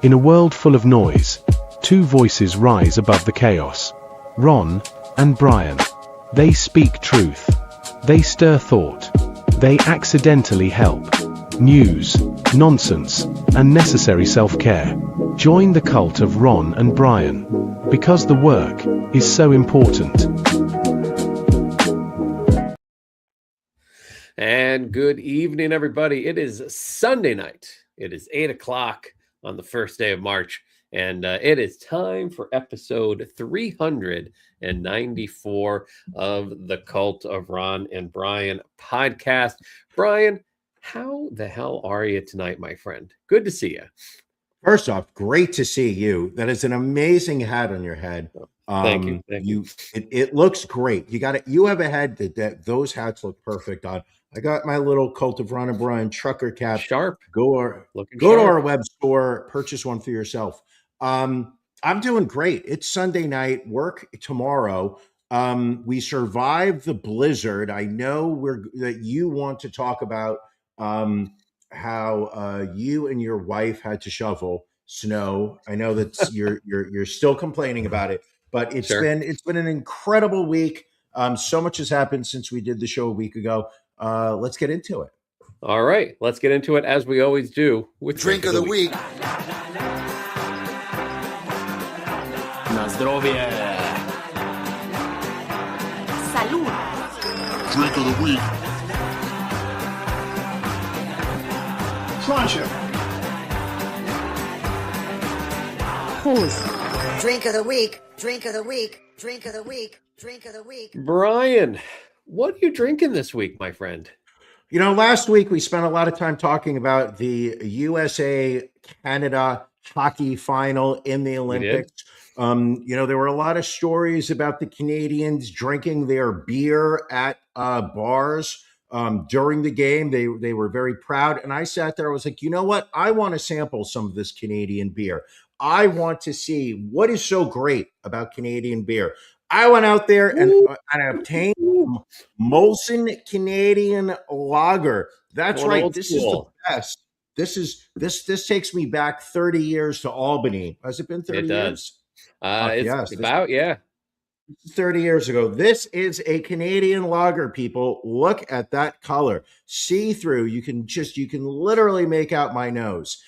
In a world full of noise, two voices rise above the chaos. Ron and Brian. They speak truth. They stir thought. They accidentally help. News, nonsense, and necessary self-care. Join the cult of Ron and Brian. Because the work is so important. And good evening, everybody. It is Sunday night. It is 8 o'clock on the first day of March, and it is time for episode 394 of the Cult of Ron and Brian podcast. Brian, how the hell are you tonight, my friend? Good to see you. First off, great to see you. That is an amazing hat on your head. Thank you. Thank you. It looks great. You got it. You have a head that those hats look perfect on. I got my little Cult of Ron and Brian trucker cap. Sharp. Go to our web store, purchase one for yourself. I'm doing great. It's Sunday night, work tomorrow. We survived the blizzard. I know that you want to talk about how you and your wife had to shovel snow. I know that you're still complaining about it, but it's been an incredible week. So much has happened since we did the show a week ago. Let's get into it. All right, let's get into it as we always do with Drink of the Week. Na zdrowie. Salud. Drink of the Week. Sláinte. Pause. Drink of the Week. Drink of the Week. Drink of the Week. Drink of the Week. Brian, what are you drinking this week, my friend? You know, last week we spent a lot of time talking about the USA-Canada hockey final in the Olympics. There were a lot of stories about the Canadians drinking their beer at bars during the game. They were very proud. And I sat there, I was like, you know what? I want to sample some of this Canadian beer. I want to see what is so great about Canadian beer. I went out there and obtained Molson Canadian Lager. That's right. This is the best. This takes me back 30 years to Albany. Has it been 30 years? It's 30 years ago. This is a Canadian lager, people. Look at that color. See-through. You can literally make out my nose.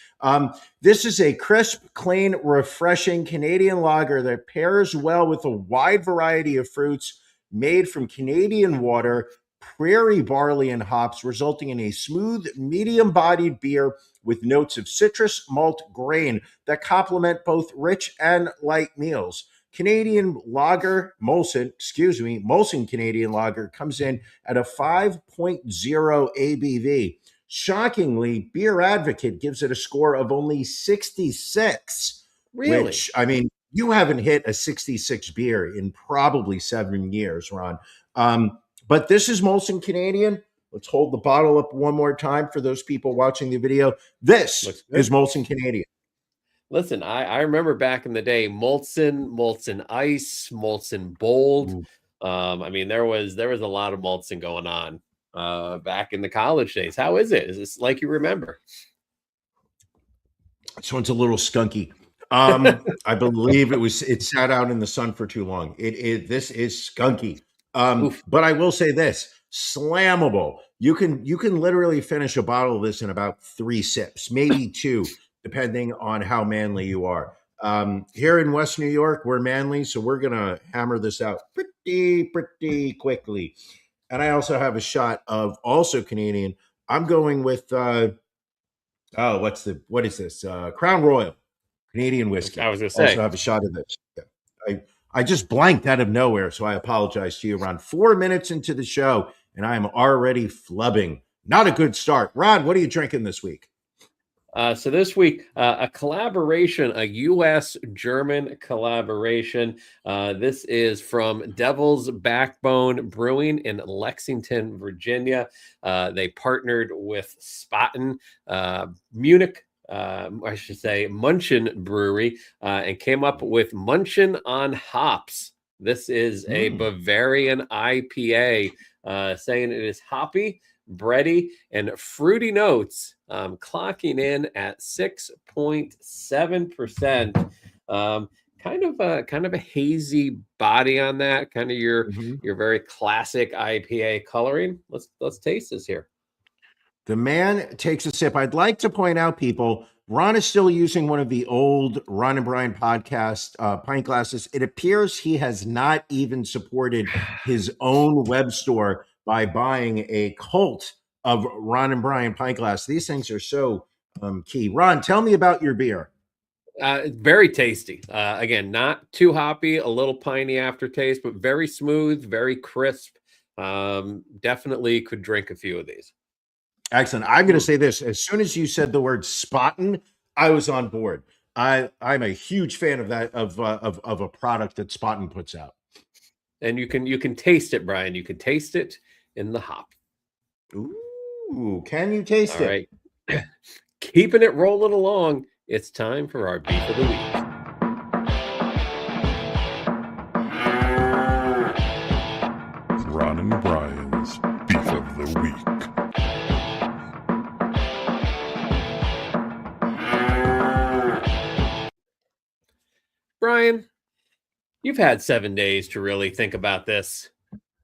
This is a crisp, clean, refreshing Canadian lager that pairs well with a wide variety of fruits made from Canadian water, prairie barley, and hops, resulting in a smooth, medium-bodied beer with notes of citrus, malt, grain that complement both rich and light meals. Canadian lager, Molson Canadian Lager comes in at a 5.0 ABV. Shockingly, Beer Advocate gives it a score of only 66. Really? Which, I mean, you haven't hit a 66 beer in probably 7 years, Ron. But this is Molson Canadian. Let's hold the bottle up one more time for those people watching the video. This is Molson Canadian. Listen, I remember back in the day, Molson Ice, Molson Bold. There was a lot of Molson going on back in the college days. How is it? Is this like you remember? This one's a little skunky. I believe it sat out in the sun for too long. This is skunky. But I will say this, slammable. You can literally finish a bottle of this in about 3 sips, maybe 2, depending on how manly you are. Here in West New York, we're manly, so we're gonna hammer this out pretty quickly. And I also have a shot of also Canadian. I'm going with what is this? Crown Royal Canadian whiskey. I was gonna say. Also have a shot of this. Yeah. I just blanked out of nowhere, so I apologize to you. Around 4 minutes into the show, and I am already flubbing. Not a good start. Ron, what are you drinking this week? So this week, a collaboration, a U.S.-German collaboration. This is from Devil's Backbone Brewing in Lexington, Virginia. They partnered with Spaten, Munich, Munchen Brewery, and came up with Munchen on Hops. This is a Bavarian IPA, saying it is hoppy, bready, and fruity notes, clocking in at 6.7%. Kind of a hazy body on that, kind of your very classic IPA coloring. Let's taste this here. The man takes a sip. I'd like to point out, people, Ron is still using one of the old Ron and Brian podcast pint glasses. It appears he has not even supported his own web store by buying a cult of Ron and Brian pint glass. These things are so key. Ron, tell me about your beer. Very tasty. Again, not too hoppy, a little piney aftertaste, but very smooth, very crisp. Definitely could drink a few of these. Excellent. I'm going to say this. As soon as you said the word Spaten, I was on board. I'm a huge fan of that, of a product that Spaten puts out. And you can taste it, Brian. You can taste it in the hop. Ooh, can you taste it? All right. Keeping it rolling along. It's time for our beef of the week. Ron and Brian's beef of the week. Brian, you've had 7 days to really think about this.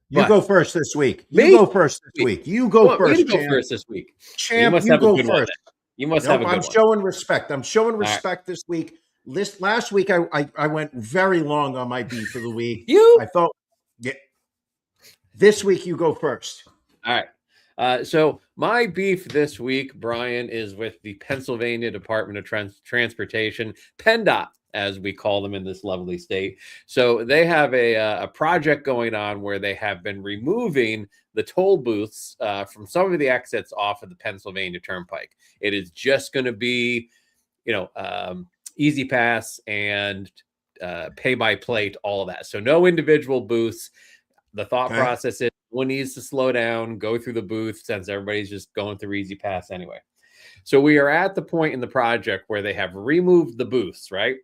You go first this week. Me? You go first this week. You go first. You go first this week. Champ, you go first. You must have a good one. I'm showing respect. I'm showing respect this week. Last week, I went very long on my beef of the week. I thought, yeah. This week, you go first. All right. So my beef this week, Brian, is with the Pennsylvania Department of Transportation, PennDOT, as we call them in this lovely state. So they have a project going on where they have been removing the toll booths from some of the exits off of the Pennsylvania Turnpike. It is just going to be, Easy Pass and pay by plate, all of that. So no individual booths. The thought process is one needs to slow down, go through the booth, since everybody's just going through Easy Pass anyway. So we are at the point in the project where they have removed the booths, right?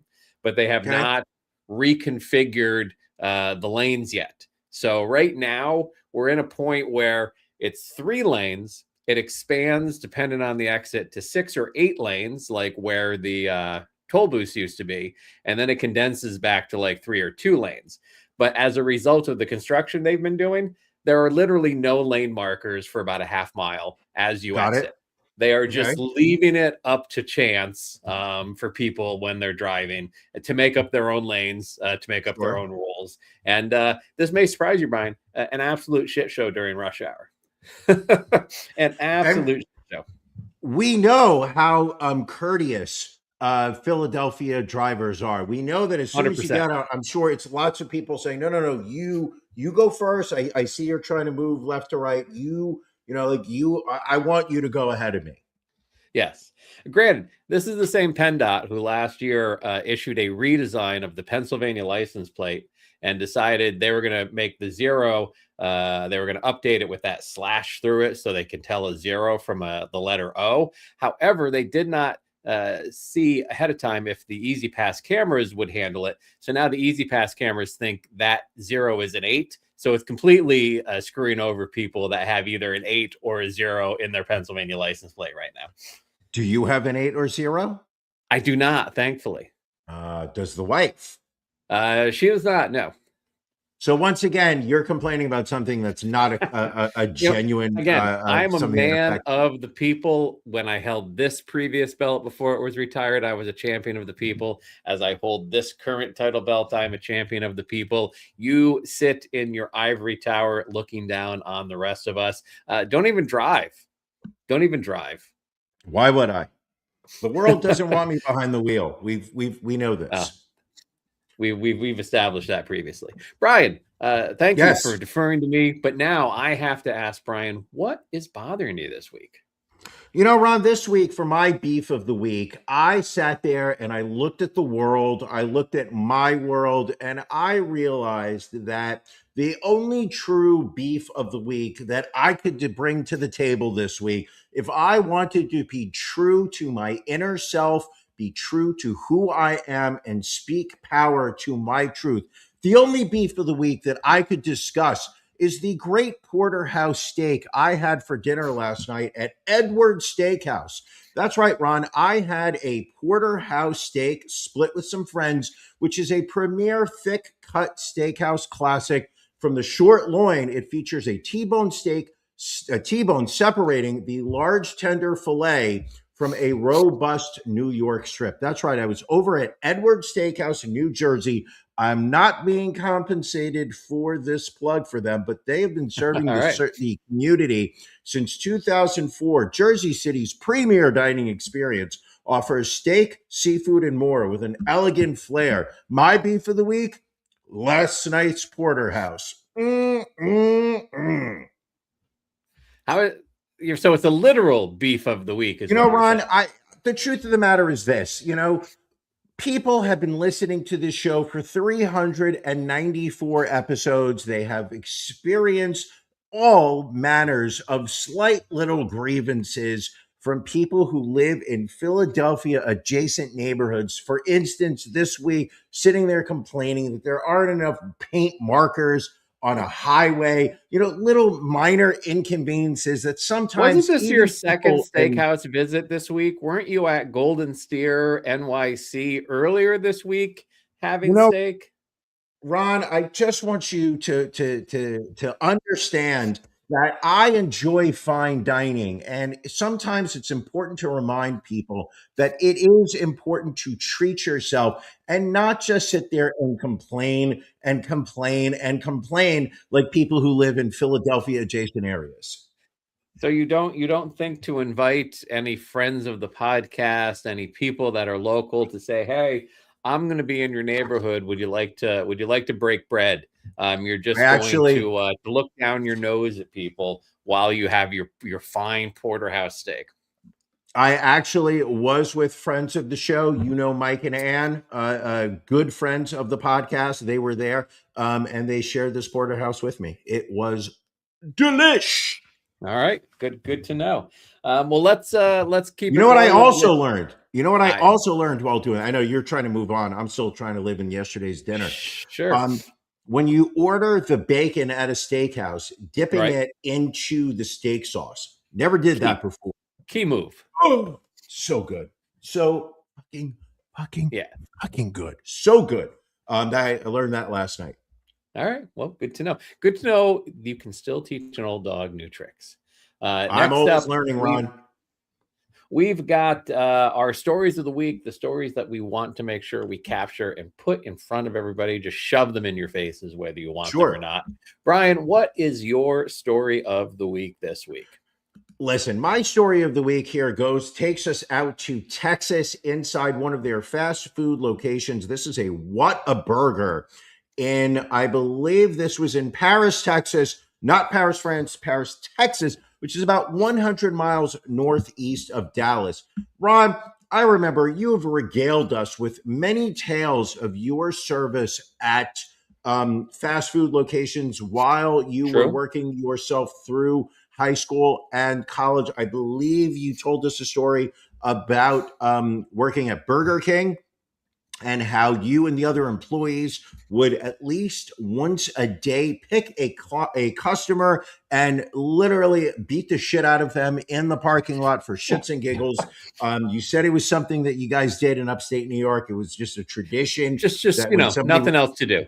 But they have not reconfigured the lanes yet. So right now we're in a point where it's 3 lanes. It expands, depending on the exit, to 6 or 8 lanes, like where the toll booths used to be. And then it condenses back to like 3 or 2 lanes. But as a result of the construction they've been doing, there are literally no lane markers for about a half mile as you exit. They are just leaving it up to chance for people when they're driving to make up their own lanes, to make up their own rules. And this may surprise you, Brian, an absolute shit show during rush hour. An absolute shit show. We know how courteous Philadelphia drivers are. We know that as soon 100%. As you get out, I'm sure it's lots of people saying, no, you go first. I see you're trying to move left to right. I want you to go ahead of me. Yes. Granted, this is the same PennDOT who last year issued a redesign of the Pennsylvania license plate and decided they were going to make the 0. They were going to update it with that slash through it so they could tell a 0 from the letter O. However, they did not see ahead of time if the Easy Pass cameras would handle it. So now the Easy Pass cameras think that 0 is an 8. So it's completely screwing over people that have either an 8 or a 0 in their Pennsylvania license plate right now. Do you have an 8 or 0? I do not, thankfully. Does the wife? She does not, no. So once again, you're complaining about something that's not a genuine. Again, I'm a man of the people. When I held this previous belt before it was retired, I was a champion of the people. As I hold this current title belt, I'm a champion of the people. You sit in your ivory tower looking down on the rest of us. Don't even drive. Don't even drive. Why would I? The world doesn't want me behind the wheel. We know this. We've established that previously. Brian, thank you for deferring to me. But now I have to ask Brian, what is bothering you this week? Ron, this week for my beef of the week, I sat there and I looked at the world. I looked at my world and I realized that the only true beef of the week that I could bring to the table this week, if I wanted to be true to my inner self, be true to who I am, and speak power to my truth, the only beef of the week that I could discuss is the great porterhouse steak I had for dinner last night at Edwards Steakhouse. That's right, Ron. I had a porterhouse steak split with some friends, which is a premier thick cut steakhouse classic. From the short loin, it features a T-bone steak, a T-bone separating the large tender filet from a robust New York strip. That's right. I was over at Edwards Steakhouse in New Jersey. I'm not being compensated for this plug for them, but they have been serving the community since 2004. Jersey City's premier dining experience offers steak, seafood, and more with an elegant flair. My beef of the week, last night's porterhouse. So it's a literal beef of the week. Ron, the truth of the matter is this, people have been listening to this show for 394 episodes. They have experienced all manners of slight little grievances from people who live in Philadelphia adjacent neighborhoods. For instance, this week, sitting there complaining that there aren't enough paint markers on a highway, little minor inconveniences that sometimes. Wasn't this your second steakhouse visit this week? Weren't you at Golden Steer NYC earlier this week having steak? Ron, I just want you to understand that I enjoy fine dining, and sometimes it's important to remind people that it is important to treat yourself and not just sit there and complain and complain and complain like people who live in Philadelphia adjacent areas. So you don't think to invite any friends of the podcast, any people that are local, to say, "Hey, I'm going to be in your neighborhood. Would you like to break bread?" You're just going to look down your nose at people while you have your fine porterhouse steak. I actually was with friends of the show, Mike and Ann, good friends of the podcast. They were there, and they shared this porterhouse with me. It was delish. All right, good to know. Well, let's keep. You know what I also learned? You know what I also learned while doing it? I know you're trying to move on. I'm still trying to live in yesterday's dinner. Sure. When you order the bacon at a steakhouse, dipping it into the steak sauce. Never did that before. Key move. Oh, so good. So fucking good. So good. I learned that last night. All right. Well, good to know. Good to know you can still teach an old dog new tricks. I'm always learning, Ron. We've got our stories of the week, the stories that we want to make sure we capture and put in front of everybody. Just shove them in your faces, whether you want them or not. Brian, what is your story of the week this week? Listen, my story of the week here takes us out to Texas inside one of their fast food locations. This is a Whattaburger in, I believe this was in Paris, Texas, not Paris, France, Paris, Texas, which is about 100 miles northeast of Dallas. Ron, I remember you have regaled us with many tales of your service at fast food locations while you were working yourself through high school and college. I believe you told us a story about working at Burger King and how you and the other employees would at least once a day pick a customer and literally beat the shit out of them in the parking lot for shits and giggles. You said it was something that you guys did in upstate New York. It was just a tradition. Just nothing else to do.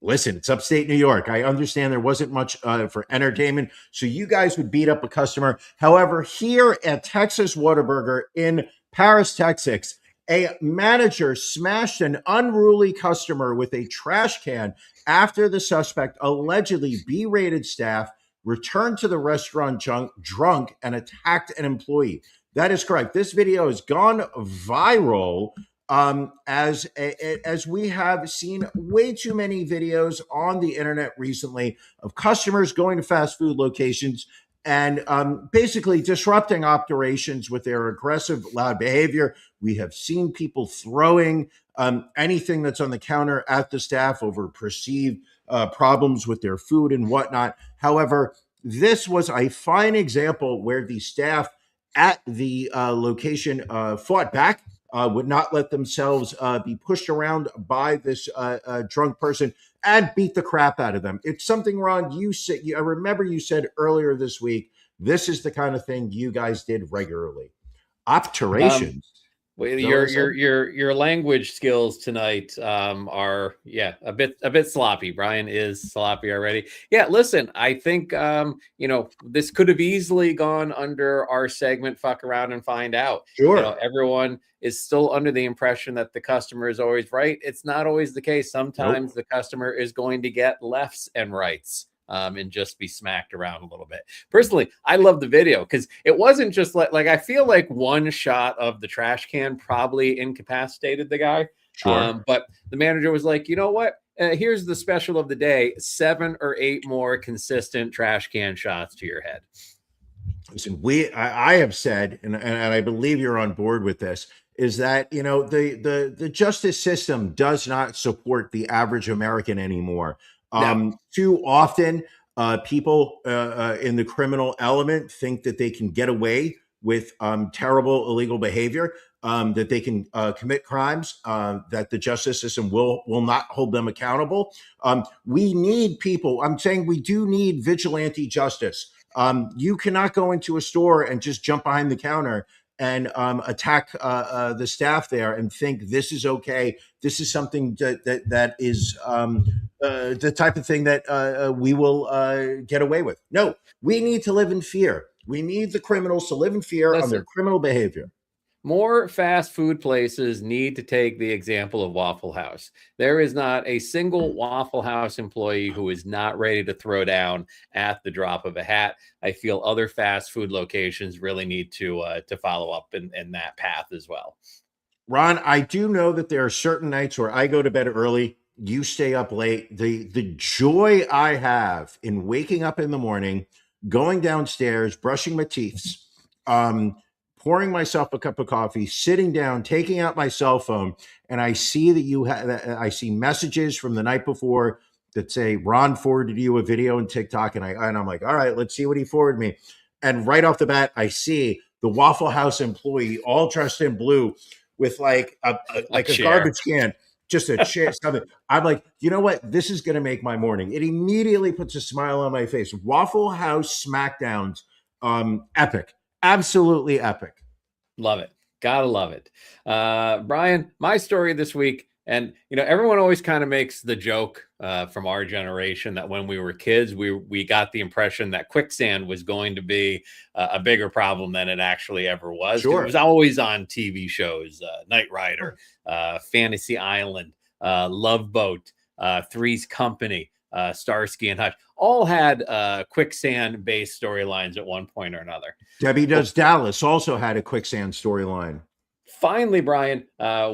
Listen, it's upstate New York. I understand there wasn't much for entertainment, so you guys would beat up a customer. However, here at Texas Whattaburger in Paris, Texas, a manager smashed an unruly customer with a trash can after the suspect allegedly berated staff, returned to the restaurant drunk, and attacked an employee. That is correct. This video has gone viral as we have seen way too many videos on the internet recently of customers going to fast food locations and basically disrupting operations with their aggressive, loud behavior. We have seen people throwing anything that's on the counter at the staff over perceived problems with their food and whatnot. However, this was a fine example where the staff at the location fought back, would not let themselves be pushed around by this drunk person, and beat the crap out of them. It's something, Ron, you said, I remember you said earlier this week, this is the kind of thing you guys did regularly. Obturations. Well, your language skills tonight are a bit sloppy. Brian is sloppy already. Yeah, listen, I think this could have easily gone under our segment "Fuck Around and Find Out." Sure. Everyone is still under the impression that the customer is always right. It's not always the case. Sometimes the customer is going to get lefts and rights. And just be smacked around a little bit. Personally, I love the video because it wasn't just like I feel like one shot of the trash can probably incapacitated the guy. Sure. But the manager was like, you know what? Here's the special of the day: 7 or 8 more consistent trash can shots to your head. Listen, I have said, and I believe you're on board with this, is that the justice system does not support the average American anymore. Too often, people in the criminal element think that they can get away with terrible illegal behavior, that they can commit crimes, that the justice system will not hold them accountable. We need people. I'm saying we do need vigilante justice. You cannot go into a store and just jump behind the counter and attack the staff there and think this is okay. This is something that is the type of thing that we will get away with. No, we need to live in fear. We need the criminals to live in fear on their criminal behavior. More fast food places need to take the example of Waffle House. There is not a single Waffle House employee who is not ready to throw down at the drop of a hat. I feel other fast food locations really need to follow up in that path as well. Ron, I do know that there are certain nights where I go to bed early, you stay up late. The joy I have in waking up in the morning, going downstairs, brushing my teeth, pouring myself a cup of coffee, sitting down, taking out my cell phone, and I see that I see messages from the night before that say Ron forwarded you a video on TikTok, and I'm like, all right, let's see what he forwarded me. And right off the bat, I see the Waffle House employee all dressed in blue with like a garbage can, just a chair, something. I'm like, you know what? This is going to make my morning. It immediately puts a smile on my face. Waffle House Smackdowns, epic. Absolutely epic. Love it. Gotta love it. Brian, my story this week, and everyone always kind of makes the joke from our generation that when we were kids, we got the impression that quicksand was going to be a bigger problem than it actually ever was. Sure. It was always on TV shows, Knight Rider, Fantasy Island, Love Boat, Three's Company, Starsky and Hutch, all had quicksand-based storylines at one point or another. Debbie Does Dallas also had a quicksand storyline. Finally, Brian,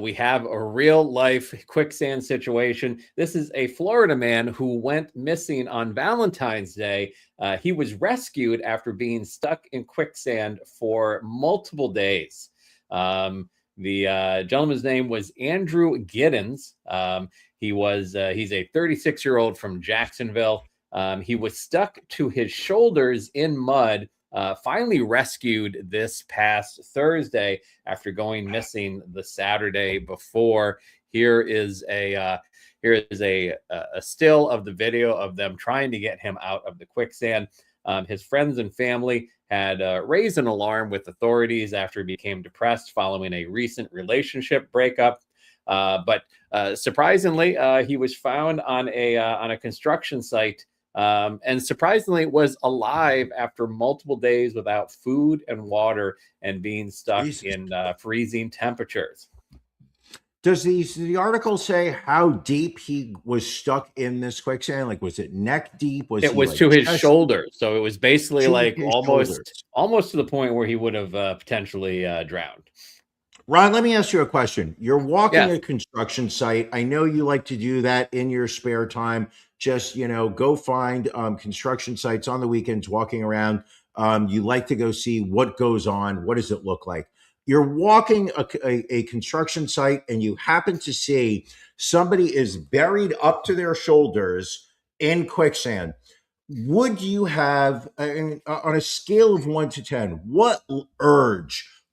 we have a real-life quicksand situation. This is a Florida man who went missing on Valentine's Day. He was rescued after being stuck in quicksand for multiple days. The gentleman's name was Andrew Giddens. He's a 36-year-old from Jacksonville. He was stuck to his shoulders in mud, finally rescued this past Thursday after going missing the Saturday before. Here is a still of the video of them trying to get him out of the quicksand. His friends and family had raised an alarm with authorities after he became depressed following a recent relationship breakup. But surprisingly, he was found on a construction site, and surprisingly was alive after multiple days without food and water and being stuck in freezing temperatures. Does the article say how deep he was stuck in this quicksand? Like, was it neck deep? It was to his shoulders, so it was basically like almost to the point where he would have potentially drowned. Ron, let me ask you a question. You're walking a construction site. I know you like to do that in your spare time. Just, go find construction sites on the weekends, walking around. You like to go see what goes on. What does it look like? You're walking a construction site and you happen to see somebody is buried up to their shoulders in quicksand. Would you have, on a scale of 1 to 10, what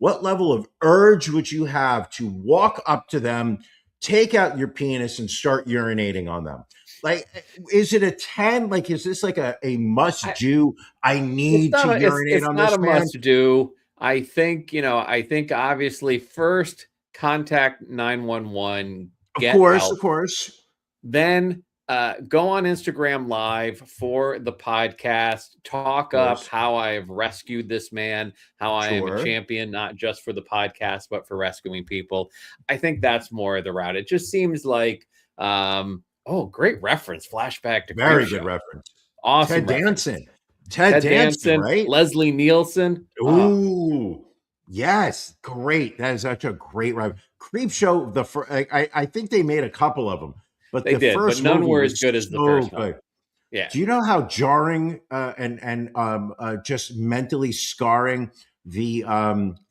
level of urge would you have to walk up to them, take out your penis and start urinating on them? Like, is it a 10? Like, is this like a must do? I It's need not to a urinate it's on not this a man. must do. I think, I think obviously first contact 911, Of get course, of help. course. Then go on Instagram Live for the podcast, talk up how I've rescued this man, how I am a Sure. champion, not just for the podcast, but for rescuing people. I think that's more of the route. It just seems like, great reference, flashback to Very Creepshow. good reference. Awesome Ted reference. Danson. Ted Danson, right? Leslie Nielsen. Ooh, yes, great. That is such a great ride. Creepshow. I think they made a couple of them, but They the did, first but none movie were was as good as the so first one. good. Yeah. Do you know how jarring and just mentally scarring the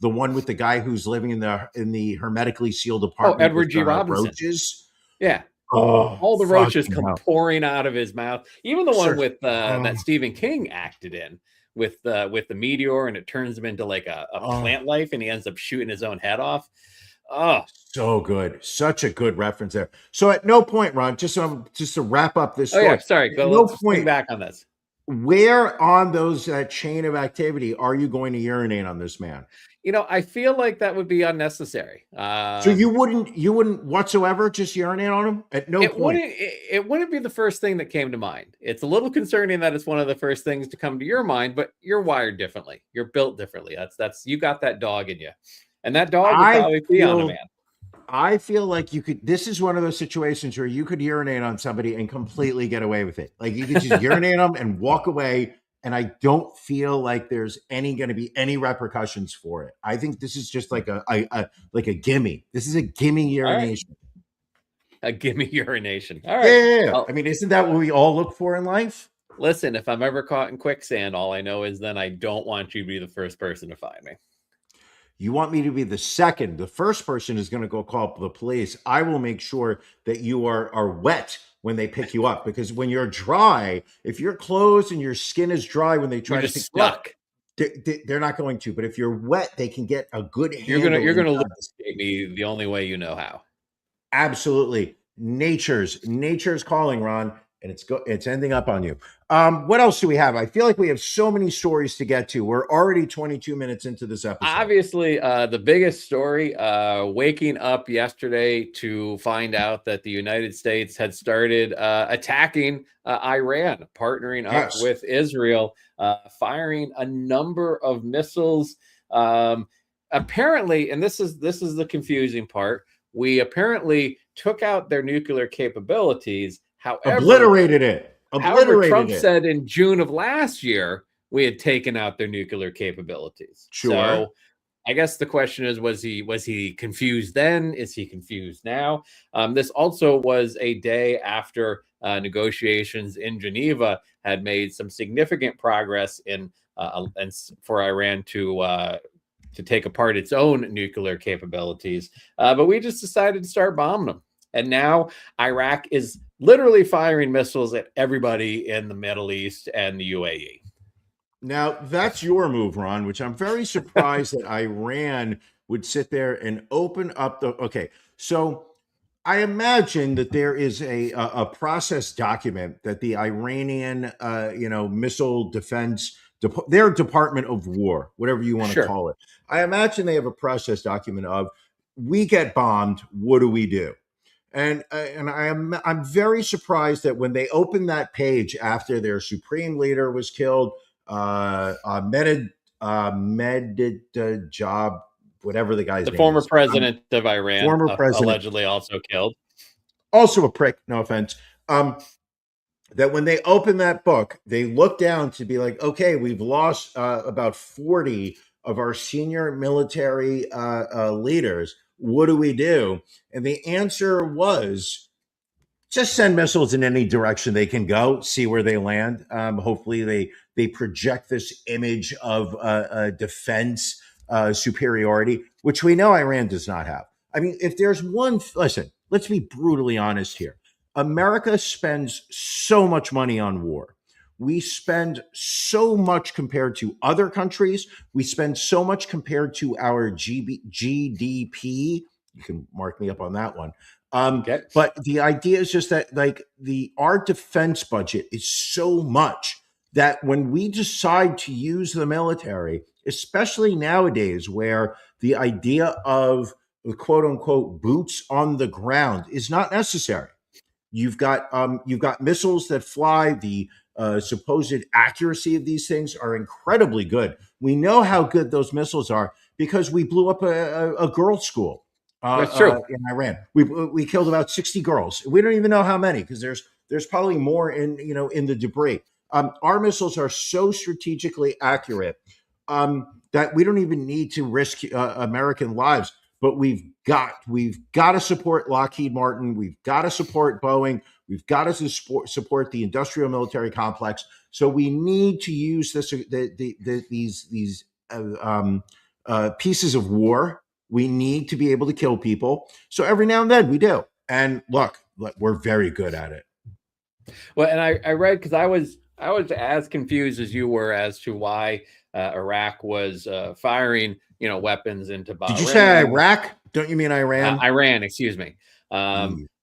one with the guy who's living in the hermetically sealed apartment? Edward with, G. Robinson. roaches. Yeah. Oh, All the roaches fucking come hell. pouring out of his mouth. Even the one Sir, with that Stephen King acted in with the meteor, and it turns him into like a plant life, and he ends up shooting his own head off. Oh, so good. Such a good reference there. So at no point, Ron, just to wrap up this story. yeah. Sorry. At no Let's swing point, back on this. where on those chain of activity are you going to urinate on this man? I feel like that would be unnecessary. So you wouldn't whatsoever just urinate on him at no point. It wouldn't be the first thing that came to mind. It's a little concerning that it's one of the first things to come to your mind, but you're wired differently. You're built differently. That's you got that dog in you, and that dog would probably pee on a man. I feel like you could. This is one of those situations where you could urinate on somebody and completely get away with it. Like you could just urinate on them and walk away. And I don't feel like there's going to be any repercussions for it. I think this is just like a gimme. This is a gimme urination. A gimme urination. All right. Yeah. Well, I mean, isn't that what we all look for in life? Listen, if I'm ever caught in quicksand, all I know is then I don't want you to be the first person to find me. You want me to be the second. The first person is going to go call the police. I will make sure that you are wet when they pick you up, because when you're dry, if you're closed and your skin is dry when they try to pick you up, they're not going to. But if you're wet, they can get a good handle. You're gonna locate me the only way you know how. Absolutely. Nature's calling, Ron, and it's ending up on you. What else do we have? I feel like we have so many stories to get to. We're already 22 minutes into this episode. Obviously, the biggest story, waking up yesterday to find out that the United States had started attacking Iran, partnering up with Israel, firing a number of missiles. Apparently, and this is the confusing part, we apparently took out their nuclear capabilities. However, obliterated it. However, Trump said in June of last year we had taken out their nuclear capabilities. Sure. So I guess the question is, was he confused then? Is he confused now? This also was a day after negotiations in Geneva had made some significant progress in and for Iran to take apart its own nuclear capabilities. But we just decided to start bombing them. And now Iraq is literally firing missiles at everybody in the Middle East and the UAE. Now, that's your move, Ron, which I'm very surprised that Iran would sit there and open up the... Okay, so I imagine that there is a process document that the Iranian, missile defense, their Department of War, whatever you want to call it. I imagine they have a process document of, we get bombed, what do we do? And I'm very surprised that when they opened that page after their supreme leader was killed, Medid Job, whatever the guy's name is. The former president of Iran, former president, allegedly also killed. Also a prick, no offense. That when they opened that book, they looked down to be like, okay, we've lost about 40 of our senior military leaders. What do we do? And the answer was just send missiles in any direction they can go, see where they land. Hopefully they project this image of defense superiority, which we know Iran does not have. I mean, if there's one, listen, let's be brutally honest here. America spends so much money on war. We spend so much compared to other countries. We spend so much compared to our GDP. You can mark me up on that one. Okay. But the idea is just that like our defense budget is so much that when we decide to use the military, especially nowadays where the idea of the quote unquote boots on the ground is not necessary. You've got missiles that fly. The supposed accuracy of these things are incredibly good. We know how good those missiles are because we blew up a girls' school That's true. in Iran. We killed about 60 girls. We don't even know how many because there's probably more in the debris. Our missiles are so strategically accurate that we don't even need to risk American lives. But we've got to support Lockheed Martin. We've got to support Boeing. We've got to support the industrial military complex. So we need to use these pieces of war. We need to be able to kill people. So every now and then we do. And look, we're very good at it. Well, and I read because I was as confused as you were as to why Iraq was firing weapons into Bahrain. Did you say Iraq? Don't you mean Iran? Iran, excuse me.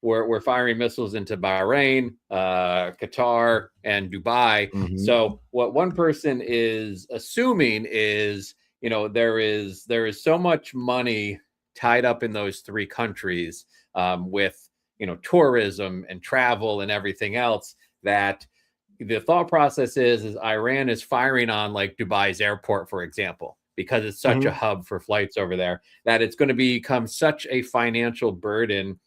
We're firing missiles into Bahrain, Qatar, and Dubai. Mhm. So what one person is assuming is, there is so much money tied up in those three countries with tourism and travel and everything else that the thought process is Iran is firing on like Dubai's airport, for example, because it's such a hub for flights over there, that it's going to become such a financial burden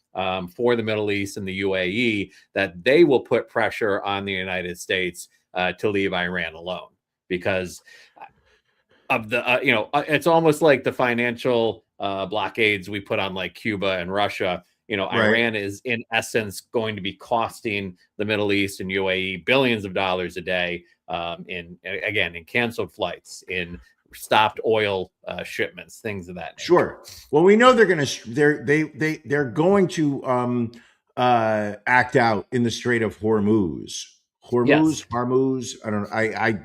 for the Middle East and the UAE that they will put pressure on the United States to leave Iran alone because of the, it's almost like the financial blockades we put on like Cuba and Russia. Iran is in essence going to be costing the Middle East and UAE billions of dollars a day in canceled flights, in stopped oil shipments, things of that nature. Sure. Well, we know they're going to act out in the Strait of Hormuz. Yes. Hormuz. I don't know. I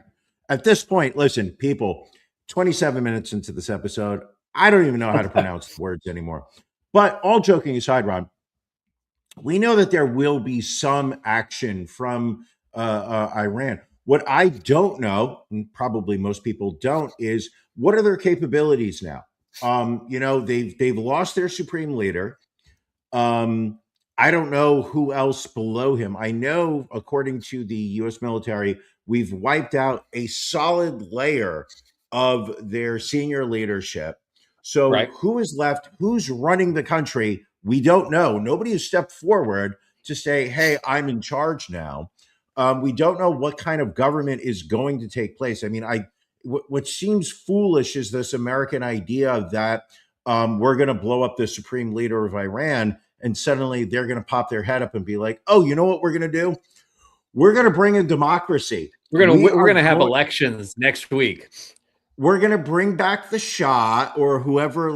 at this point, listen, people. 27 minutes into this episode, I don't even know how to pronounce the words anymore. But all joking aside, Ron, we know that there will be some action from Iran. What I don't know, and probably most people don't, is what are their capabilities now? They've lost their supreme leader. I don't know who else below him. I know, according to the U.S. military, we've wiped out a solid layer of their senior leadership. So who is left? Who's running the country? We don't know. Nobody has stepped forward to say, hey, I'm in charge now. We don't know what kind of government is going to take place. I mean, what seems foolish is this American idea that we're going to blow up the supreme leader of Iran and suddenly they're going to pop their head up and be like, oh, you know what we're going to do? We're going to bring in democracy. We're going to have elections next week. We're going to bring back the Shah or whoever,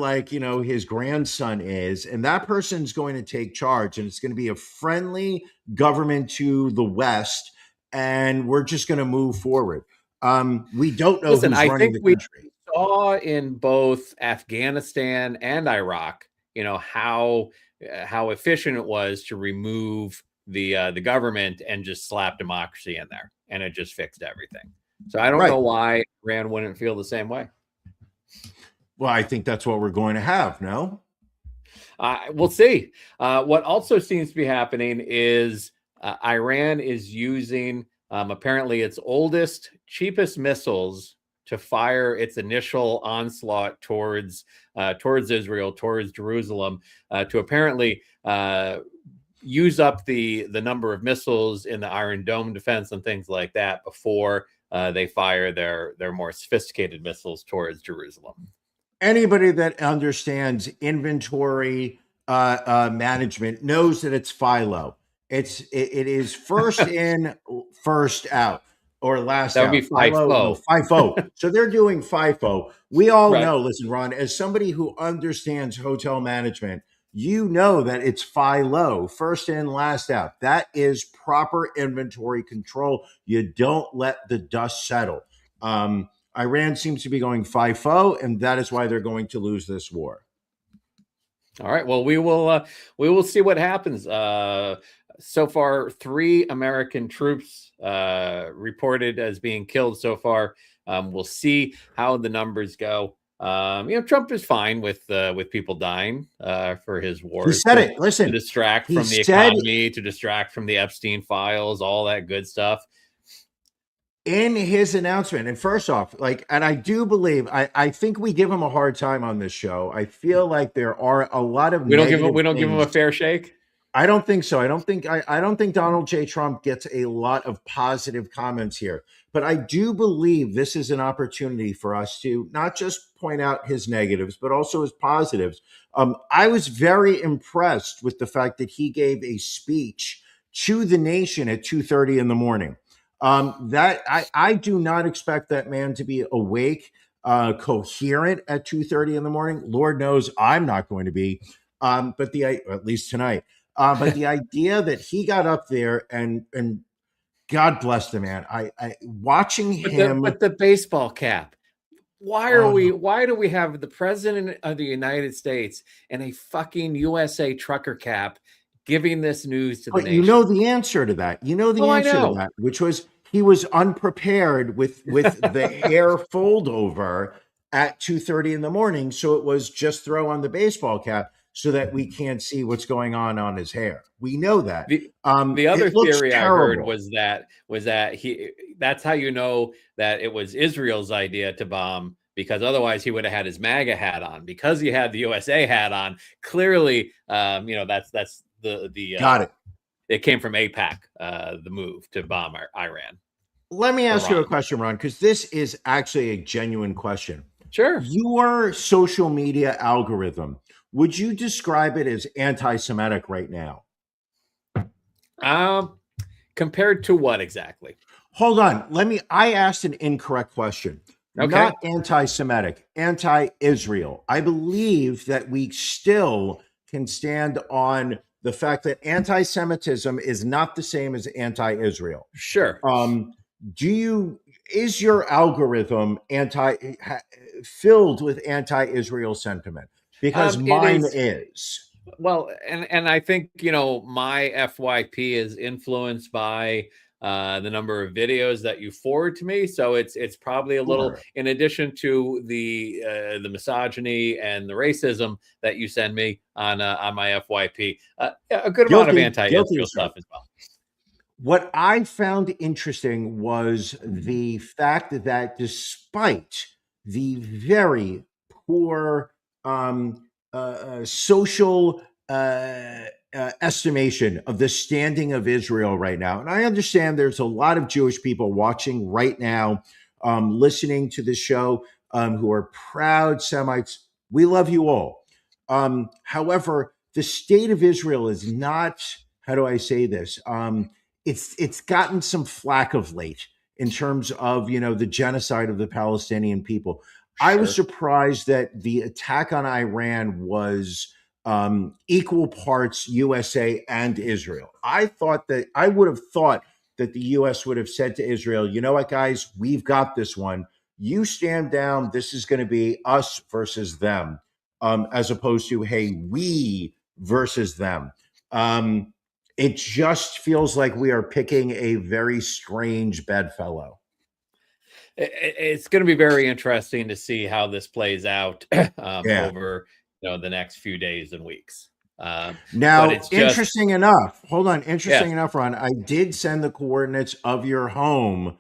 his grandson is, and that person's going to take charge, and it's going to be a friendly government to the West, and we're just going to move forward. We don't know who's running the country. We saw in both Afghanistan and Iraq, how efficient it was to remove the government and just slap democracy in there, and it just fixed everything. So I don't know why Iran wouldn't feel the same way. Well, I think that's what we're going to have, no? We'll see. What also seems to be happening is Iran is using apparently its oldest, cheapest missiles to fire its initial onslaught towards Israel, towards Jerusalem, to apparently use up the number of missiles in the Iron Dome defense and things like that before they fire their more sophisticated missiles towards Jerusalem. Anybody that understands inventory management knows that it's FILO. It is first in, first out, or last out. That would be FIFO. No, FIFO. So they're doing FIFO. We all know, listen, Ron, as somebody who understands hotel management, you know that it's FILO, first in, last out. That is proper inventory control. You don't let the dust settle. Iran seems to be going FIFO, and that is why they're going to lose this war. All right. Well, we will see what happens. So far, 3 American troops reported as being killed so far. We'll see how the numbers go. Trump is fine with people dying for his He wars. said it. Listen, to distract he from the said economy, to distract from the Epstein files, all that good stuff. in his announcement, and first off, and I do believe, I think we give him a hard time on this show. I feel like there are a lot of We don't give him a things. fair shake. I don't think so. I don't think Donald J. Trump gets a lot of positive comments here. But I do believe this is an opportunity for us to not just point out his negatives, but also his positives. I was very impressed with the fact that he gave a speech to the nation at 2:30 in the morning. That I do not expect that man to be awake, coherent at 2:30 in the morning. Lord knows I'm not going to be. But at least tonight. But the idea that he got up there and God bless the man. I watching him. But the baseball cap. Why do we have the president of the United States and a fucking USA trucker cap giving this news to the nation? You know the answer to that. You know the answer to that, which was he was unprepared with the hair fold over at 2:30 in the morning. So it was just throw on the baseball cap so that we can't see what's going on his hair. We know that. The other theory I heard was that that's how you know that it was Israel's idea to bomb, because otherwise he would have had his MAGA hat on. Because he had the USA hat on, clearly, that's the got it. It came from AIPAC, the move to bomb Iran. Let me ask you a question, Ron, because this is actually a genuine question. Sure. Your social media algorithm, would you describe it as anti-Semitic right now? Compared to what exactly? Hold on. I asked an incorrect question. Okay. Not anti-Semitic, anti-Israel. I believe that we still can stand on the fact that anti-Semitism is not the same as anti-Israel. Sure. Is your algorithm filled with anti-Israel sentiment? Because mine is. Well, and I think, my FYP is influenced by the number of videos that you forward to me. So it's probably a little, in addition to the misogyny and the racism that you send me on my FYP, a good amount of anti-Israel stuff as well. What I found interesting was the fact that despite the very poor social estimation of the standing of Israel right now, and I understand there's a lot of Jewish people watching right now, listening to the show, who are proud Semites. We love you all. However, the state of Israel is not, how do I say this? It's gotten some flack of late in terms of, the genocide of the Palestinian people. Sure. I was surprised that the attack on Iran was equal parts USA and Israel. I would have thought that the US would have said to Israel, you know what, guys, we've got this one. You stand down. This is going to be us versus them, as opposed to, hey, we versus them. It just feels like we are picking a very strange bedfellow. It's going to be very interesting to see how this plays out over the next few days and weeks. Now, interesting enough, Ron, I did send the coordinates of your home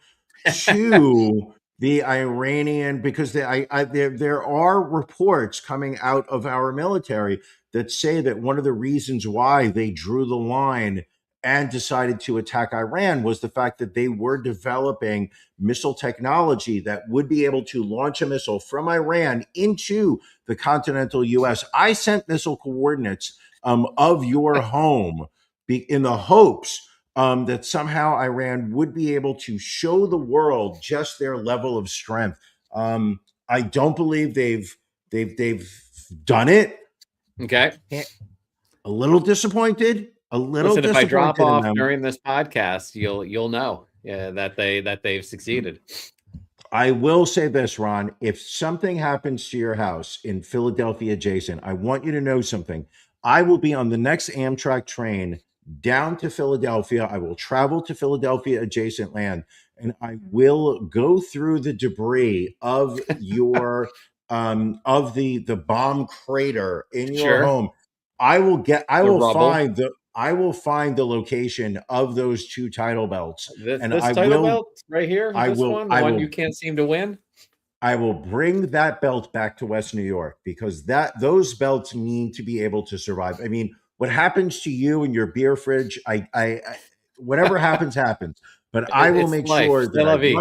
to the Iranian, because there are reports coming out of our military that say that one of the reasons why they drew the line and decided to attack Iran was the fact that they were developing missile technology that would be able to launch a missile from Iran into the continental US. I sent missile coordinates of your home in the hopes that somehow Iran would be able to show the world just their level of strength. I don't believe they've done it. Okay. A little disappointed. Listen, if I drop off during this podcast, you'll know that they've succeeded. I will say this, Ron. If something happens to your house in Philadelphia adjacent, I want you to know something. I will be on the next Amtrak train down to Philadelphia. I will travel to Philadelphia adjacent land, and I will go through the debris of your of the bomb crater in your Sure. home. I will get The rubble. I will find the location of those two title belts, and This title belt right here, I this will one, the I one will you can't seem to win. I will bring that belt back to West New York because those belts need to be able to survive. I mean, what happens to you and your beer fridge, whatever happens, happens. But I will It's make life. sure C'est that la vie.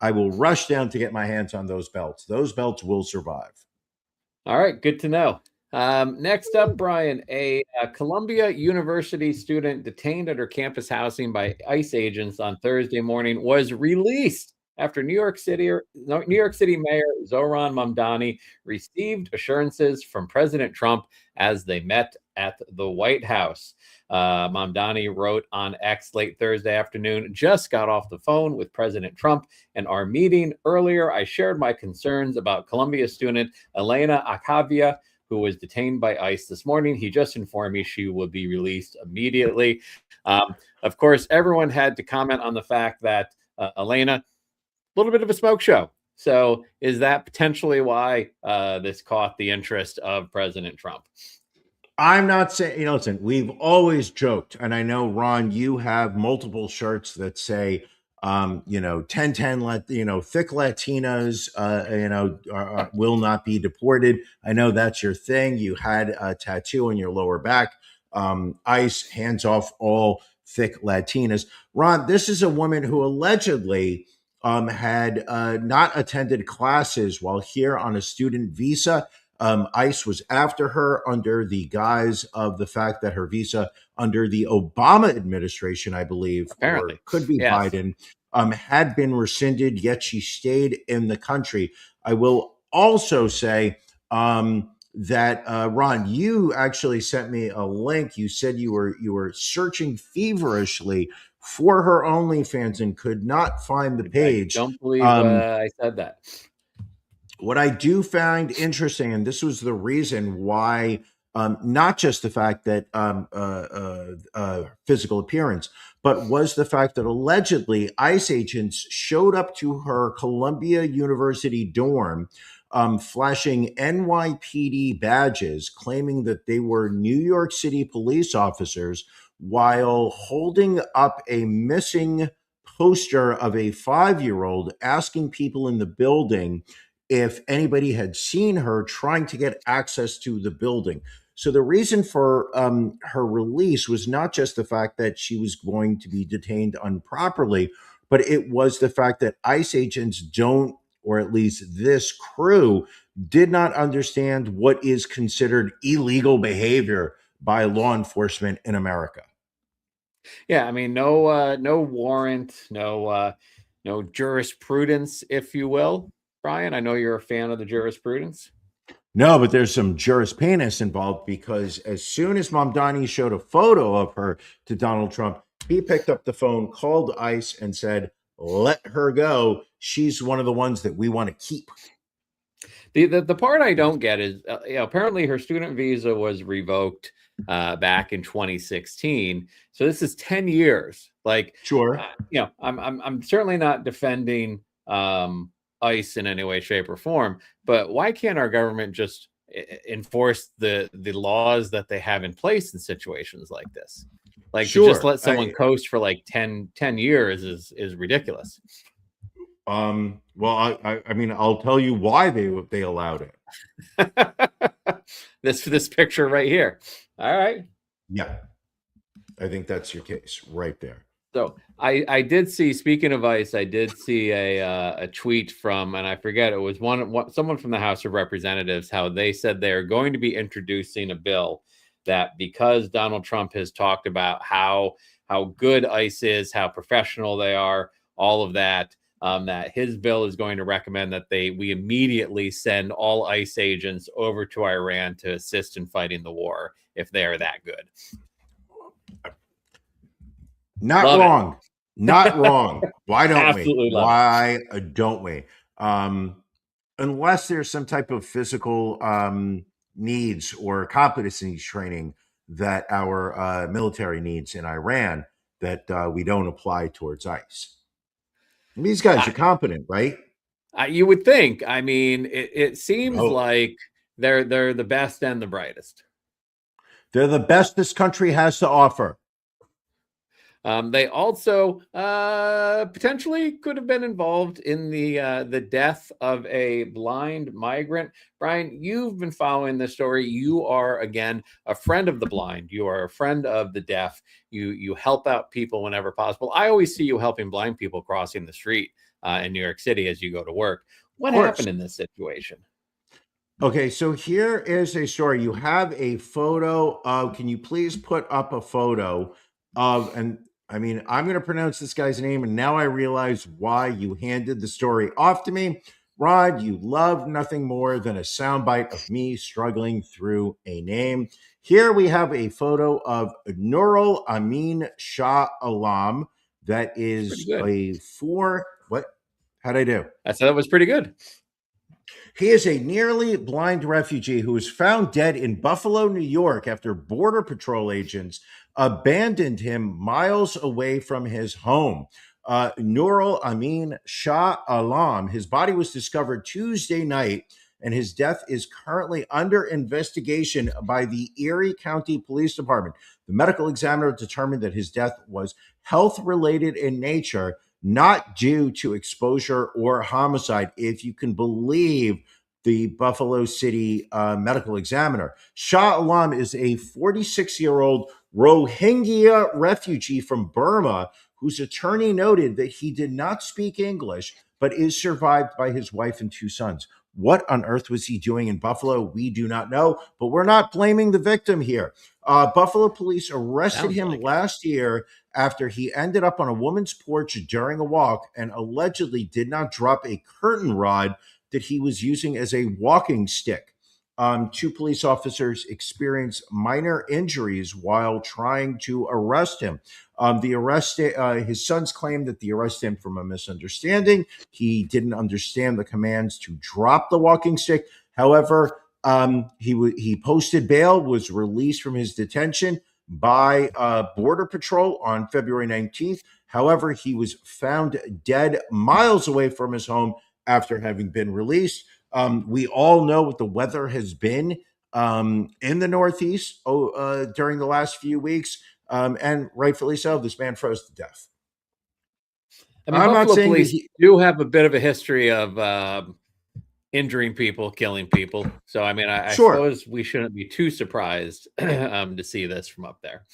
I will rush down to get my hands on those belts. Those belts will survive. All right, good to know. Next up, Brian, a Columbia University student detained under campus housing by ICE agents on Thursday morning was released after New York City Mayor Zohran Mamdani received assurances from President Trump as they met at the White House. Mamdani wrote on X late Thursday afternoon, just got off the phone with President Trump and our meeting earlier. I shared my concerns about Columbia student Elena Akavia, who was detained by ICE this morning. He just informed me she will be released immediately. Of course, everyone had to comment on the fact that Elena, a little bit of a smoke show. So is that potentially why this caught the interest of President Trump? I'm not saying, listen, we've always joked, and I know, Ron, you have multiple shirts that say, 1010, thick Latinas, will not be deported. I know that's your thing. You had a tattoo on your lower back. ICE, hands off all thick Latinas. Ron, this is a woman who allegedly had not attended classes while here on a student visa. ICE was after her under the guise of the fact that her visa under the Obama administration, I believe, Apparently, or could be yes. Biden, had been rescinded, yet she stayed in the country. I will also say that Ron, you actually sent me a link. You said you were searching feverishly for her OnlyFans and could not find the page. I don't believe I said that. What I do find interesting, and this was the reason why, not just the fact that physical appearance, but was the fact that allegedly ICE agents showed up to her Columbia University dorm, flashing NYPD badges, claiming that they were New York City police officers, while holding up a missing poster of a 5-year-old, asking people in the building if anybody had seen her trying to get access to the building. So the reason for her release was not just the fact that she was going to be detained improperly, but it was the fact that ICE agents don't, or at least this crew, did not understand what is considered illegal behavior by law enforcement in America. Yeah, I mean, no warrant, no jurisprudence, if you will. Brian, I know you're a fan of the jurisprudence. No, but there's some jurisprudence involved because as soon as Mamdani showed a photo of her to Donald Trump, he picked up the phone, called ICE, and said, "Let her go. She's one of the ones that we want to keep." The part I don't get is apparently her student visa was revoked back in 2016. So this is 10 years. Like, Sure. I'm certainly not defending ICE in any way, shape, or form, but why can't our government just enforce the laws that they have in place in situations like this? Like, to just let someone coast for like 10 years is ridiculous. Well, I mean, I'll tell you why they allowed it. this picture right here. All right. Yeah, I think that's your case right there. So I did see, speaking of ICE, I did see a tweet from, and I forget, it was someone from the House of Representatives, how they said they're going to be introducing a bill that, because Donald Trump has talked about how good ICE is, how professional they are, all of that, that his bill is going to recommend that we immediately send all ICE agents over to Iran to assist in fighting the war if they are that good. Not wrong. Not wrong. Why don't we? Absolutely love it. Why don't we? Unless there's some type of physical needs or competency training that our military needs in Iran that we don't apply towards ICE. These guys are competent, right? You would think. I mean, it seems Oh. like they're the best and the brightest. They're the best this country has to offer. They also potentially could have been involved in the death of a blind migrant. Brian, you've been following this story. You are, again, a friend of the blind. You are a friend of the deaf. You help out people whenever possible. I always see you helping blind people crossing the street in New York City as you go to work. What happened in this situation? Okay, so here is a story. You have a photo of, can you please put up a photo of, and I mean, I'm going to pronounce this guy's name, and now I realize why you handed the story off to me. Rod, you love nothing more than a soundbite of me struggling through a name. Here we have a photo of Nurul Amin Shah Alam. That is what? How'd I do? I said that was pretty good. He is a nearly blind refugee who was found dead in Buffalo, New York, after Border Patrol agents abandoned him miles away from his home. Nurul Amin Shah Alam, his body was discovered Tuesday night, and his death is currently under investigation by the Erie County Police Department. The medical examiner determined that his death was health-related in nature, not due to exposure or homicide, if you can believe the Buffalo City medical examiner. Shah Alam is a 46-year-old Rohingya refugee from Burma whose attorney noted that he did not speak English, but is survived by his wife and 2 sons. What on earth was he doing in Buffalo? We do not know, but we're not blaming the victim here. Buffalo police arrested him last year after he ended up on a woman's porch during a walk and allegedly did not drop a curtain rod that he was using as a walking stick. 2 police officers experienced minor injuries while trying to arrest him. His sons claimed that the arrest stemmed from a misunderstanding. He didn't understand the commands to drop the walking stick. However, he posted bail, was released from his detention by Border Patrol on February 19th. However, he was found dead miles away from his home after having been released. We all know what the weather has been in the Northeast during the last few weeks, and rightfully so. This man froze to death. I mean, Buffalo police do have a bit of a history of injuring people, killing people. So, I mean, I suppose we shouldn't be too surprised to see this from up there.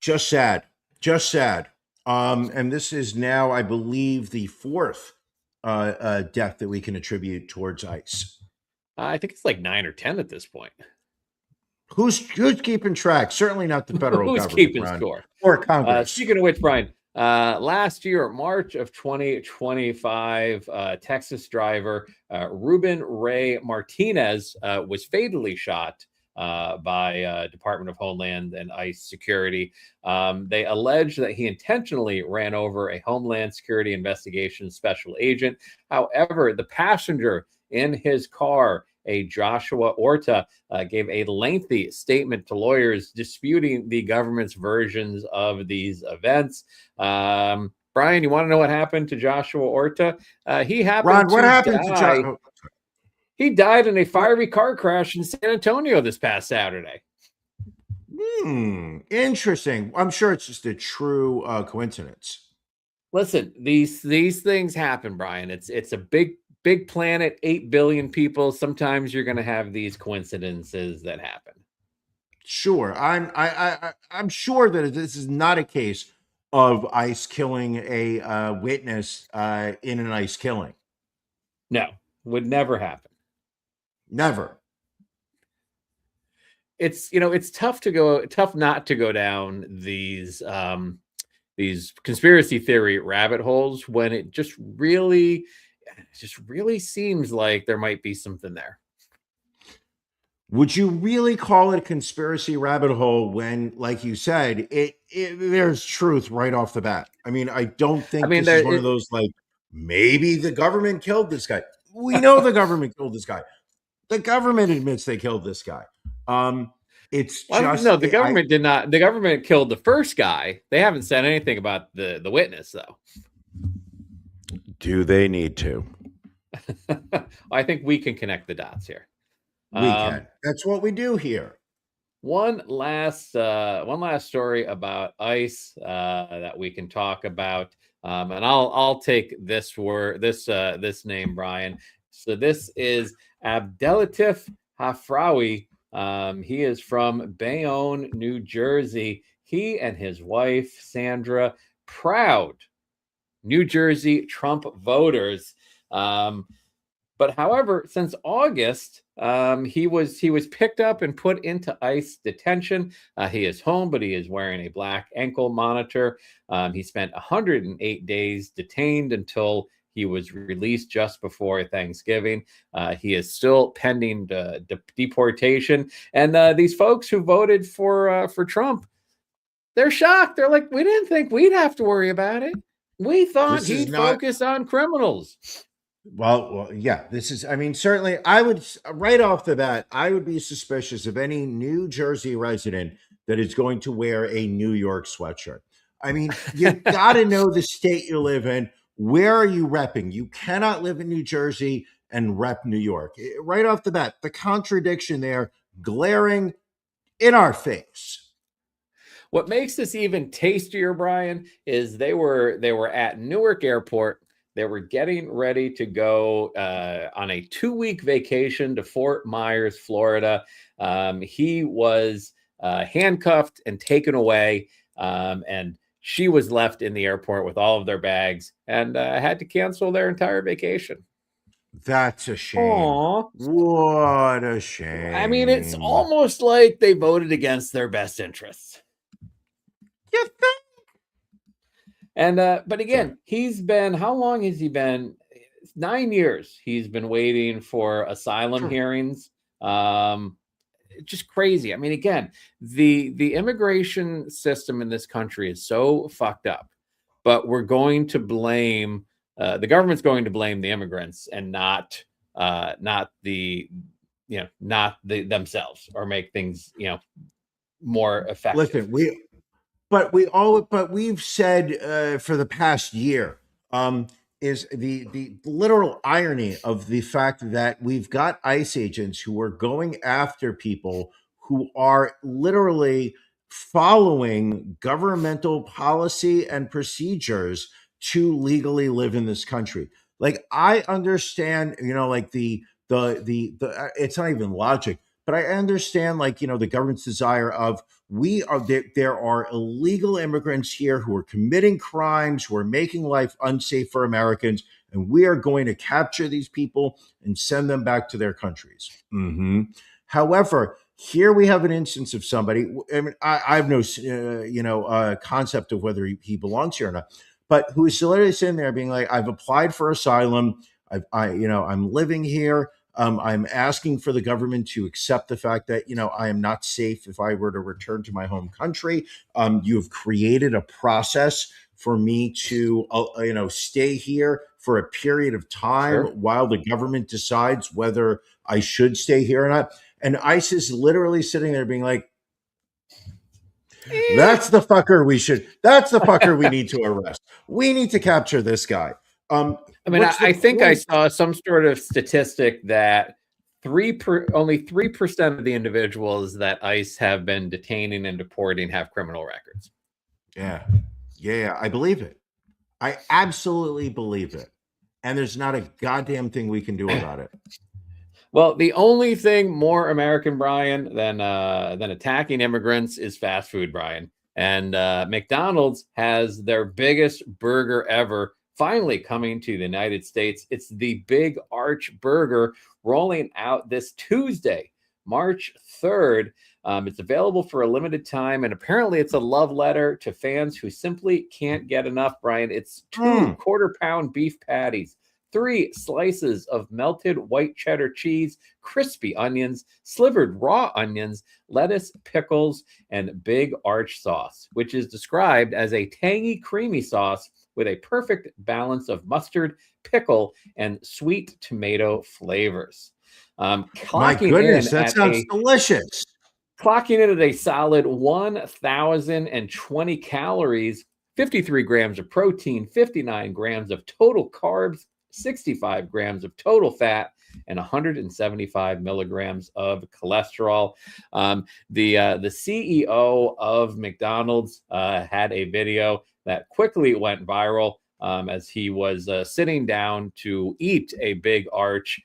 Just sad. And this is now, I believe, the 4th death that we can attribute towards ICE. I think it's like 9 or 10 at this point. Who's keeping track? Certainly not the federal government. Who's keeping score? Or Congress. Speaking of which, Brian, last year, March of 2025, Texas driver Ruben Ray Martinez was fatally shot by Department of Homeland and ICE security. They allege that he intentionally ran over a Homeland Security Investigation special agent. However, the passenger in his car, a Joshua Orta, gave a lengthy statement to lawyers disputing the government's versions of these events. Brian, you want to know what happened to Joshua Orta? He happened what happened to Joshua? He died in a fiery car crash in San Antonio this past Saturday. Interesting. I'm sure it's just a true coincidence. Listen, these things happen, Brian. It's a big planet, 8 billion people. Sometimes you're going to have these coincidences that happen. Sure. I'm sure that this is not a case of ICE killing a witness in an ICE killing. No, would never happen. Never. It's tough not to go down these conspiracy theory rabbit holes when it just really seems like there might be something there. Would you really call it a conspiracy rabbit hole when, like you said, there's truth right off the bat? I mean, I don't I think mean, this is one of those like maybe the government killed this guy. We know the government killed this guy. The government admits they killed this guy. It's just no, the government did not. The government killed the first guy. They haven't said anything about the witness, though. Do they need to? I think we can connect the dots here. We can. That's what we do here. One last story about ICE that we can talk about, and I'll take this name, Brian. So this is Abdelatif Hafraoui. He is from Bayonne, New Jersey. He and his wife Sandra, proud New Jersey Trump voters. But however, since August, he was picked up and put into ICE detention. He is home, but he is wearing a black ankle monitor. He spent 108 days detained until he was released just before Thanksgiving. He is still pending deportation. And these folks who voted for Trump, they're shocked. They're like, we didn't think we'd have to worry about it. We thought he'd focus on criminals. Well, yeah, this is, I mean, certainly I would, right off the bat, I would be suspicious of any New Jersey resident that is going to wear a New York sweatshirt. I mean, you got to know the state you live in. Where are you repping? You cannot live in New Jersey and rep New York. Right off the bat, the contradiction there, glaring in our face. What makes this even tastier, Brian, is they were at Newark Airport. They were getting ready to go on a 2-week vacation to Fort Myers, Florida. He was handcuffed and taken away, and she was left in the airport with all of their bags and had to cancel their entire vacation. That's a shame. Aww. What a shame. I mean, it's almost like they voted against their best interests. You think? And but again, he's been, how long has he been? 9 years. He's been waiting for asylum hearings. Just crazy. I mean, again, the immigration system in this country is so fucked up, but we're going to blame the government's going to blame the immigrants and not the themselves, or make things more effective. Listen, we've said for the past year, is the literal irony of the fact that we've got ICE agents who are going after people who are literally following governmental policy and procedures to legally live in this country. Like, I understand, like the it's not even logic, but I understand, like, the government's desire of, there are illegal immigrants here who are committing crimes, who are making life unsafe for Americans, and we are going to capture these people and send them back to their countries. However, here we have an instance of somebody, I mean, I have no concept of whether he belongs here or not, but who is literally sitting there being like, I've applied for asylum, I'm living here. I'm asking for the government to accept the fact that, I am not safe if I were to return to my home country. You have created a process for me to, stay here for a period of time while the government decides whether I should stay here or not. And ICE is literally sitting there being like, that's the fucker we need to arrest. We need to capture this guy. I mean, I think I saw some sort of statistic that only 3% of the individuals that ICE have been detaining and deporting have criminal records. Yeah, I believe it. I absolutely believe it. And there's not a goddamn thing we can do about it. Well, the only thing more American, Brian, than attacking immigrants is fast food, Brian. And McDonald's has their biggest burger ever finally coming to the United States. It's the Big Arch Burger, rolling out this Tuesday, March 3rd. It's available for a limited time, and apparently it's a love letter to fans who simply can't get enough, Brian. It's 2 quarter-pound beef patties, 3 slices of melted white cheddar cheese, crispy onions, slivered raw onions, lettuce, pickles, and big arch sauce, which is described as a tangy, creamy sauce with a perfect balance of mustard, pickle, and sweet tomato flavors. My goodness, that sounds delicious. Clocking in at a solid 1,020 calories, 53 grams of protein, 59 grams of total carbs, 65 grams of total fat, and 175 milligrams of cholesterol. The CEO of McDonald's had a video that quickly went viral as he was sitting down to eat a big arch,